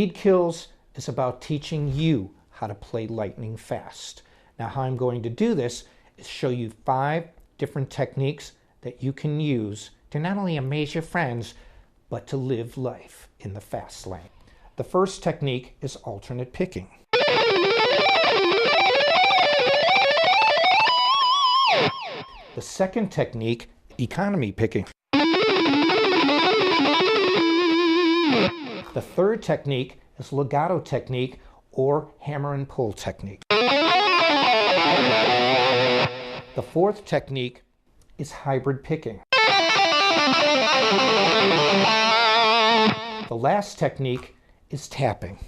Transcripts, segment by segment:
Speed Kills is about teaching you how to play lightning fast. Now, how I'm going to do this is show you 5 different techniques that you can use to not only amaze your friends, but to live life in the fast lane. The first technique is alternate picking. The second technique, economy picking. The third technique is legato technique or hammer and pull technique. The fourth technique is hybrid picking. The last technique is tapping.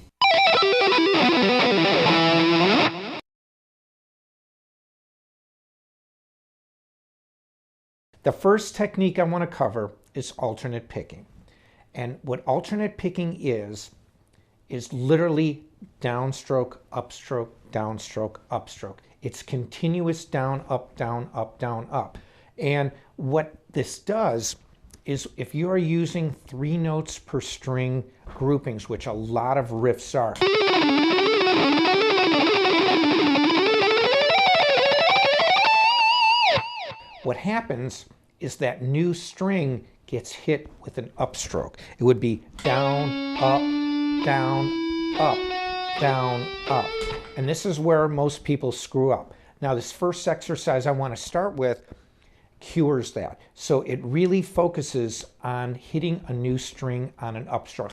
The first technique I want to cover is alternate picking. And what alternate picking is literally downstroke, upstroke, downstroke, upstroke. It's continuous down, up, down, up, down, up. And what this does is if you are using 3 notes per string groupings, which a lot of riffs are, what happens is that new string gets hit with an upstroke. It would be down, up, down, up, down, up. And this is where most people screw up. Now, this first exercise I want to start with cures that. So it really focuses on hitting a new string on an upstroke.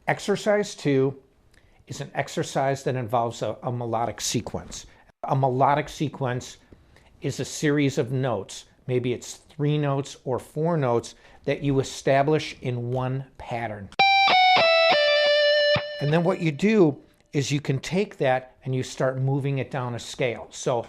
Exercise 2 is an exercise that involves a melodic sequence. A melodic sequence is a series of notes. Maybe it's 3 notes or 4 notes that you establish in one pattern. And then what you do is you can take that and you start moving it down a scale. So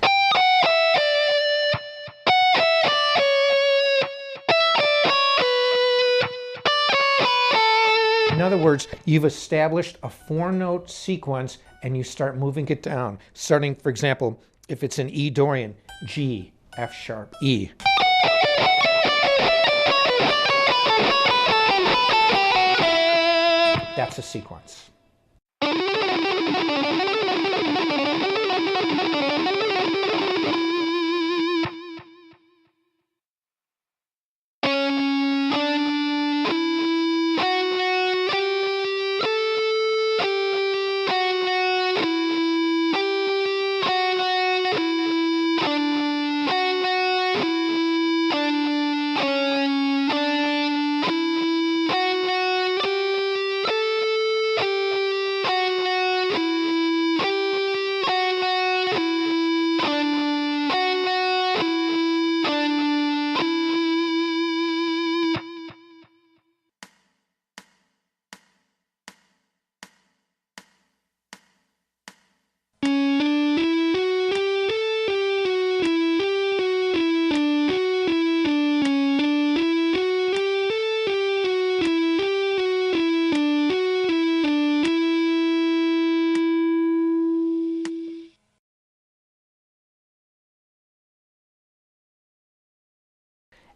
in other words, you've established a 4-note sequence and you start moving it down. Starting, for example, if it's an E Dorian, G, F sharp, E. That's a sequence.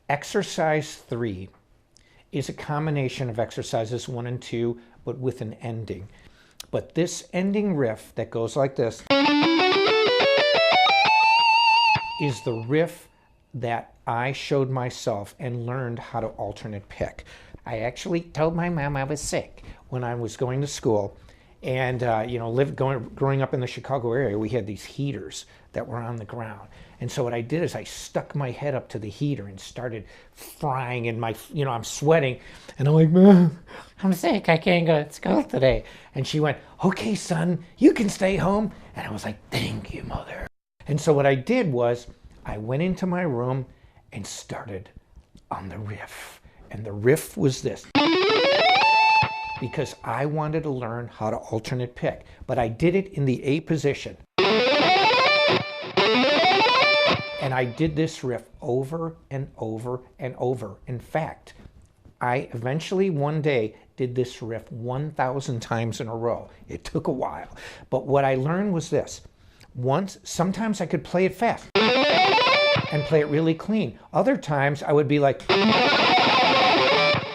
Exercise 3 is a combination of exercises 1 and 2, but with an ending. But this ending riff that goes like this is the riff that I showed myself and learned how to alternate pick. I actually told my mom I was sick when I was going to school. And, growing up in the Chicago area, we had these heaters that were on the ground. And so what I did is I stuck my head up to the heater and started frying, and I'm sweating. And I'm like, Mom, I'm sick. I can't go to school today. And she went, okay, son, you can stay home. And I was like, thank you, Mother. And so what I did was I went into my room and started on the riff. And the riff was this. Because I wanted to learn how to alternate pick, but I did it in the A position. And I did this riff over and over and over. In fact, I eventually one day did this riff 1,000 times in a row. It took a while, but what I learned was this. Sometimes I could play it fast and play it really clean. Other times I would be like,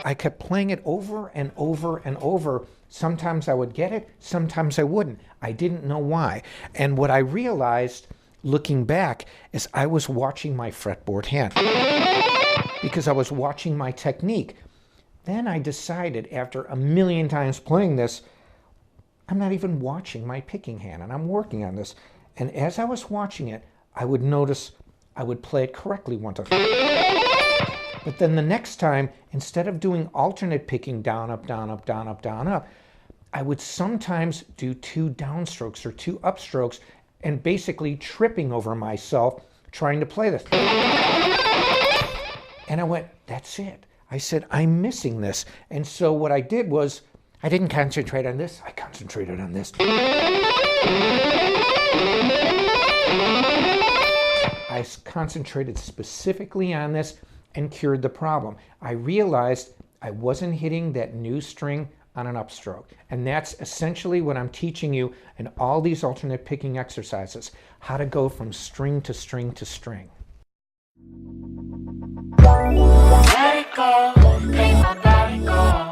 I kept playing it over and over and over. Sometimes I would get it, sometimes I wouldn't. I didn't know why. And what I realized looking back is I was watching my fretboard hand because I was watching my technique. Then I decided after a million times playing this, I'm not even watching my picking hand, and I'm working on this. And as I was watching it, I would notice I would play it correctly one time. But then the next time, instead of doing alternate picking down, up, down, up, down, up, down, up, I would sometimes do 2 downstrokes or 2 upstrokes and basically tripping over myself trying to play this. And I went, that's it. I said, I'm missing this. And so what I did was, I didn't concentrate on this, I concentrated on this. I concentrated specifically on this and cured the problem. I realized I wasn't hitting that new string on an upstroke. And that's essentially what I'm teaching you in all these alternate picking exercises, how to go from string to string to string. Let it go, let my body go.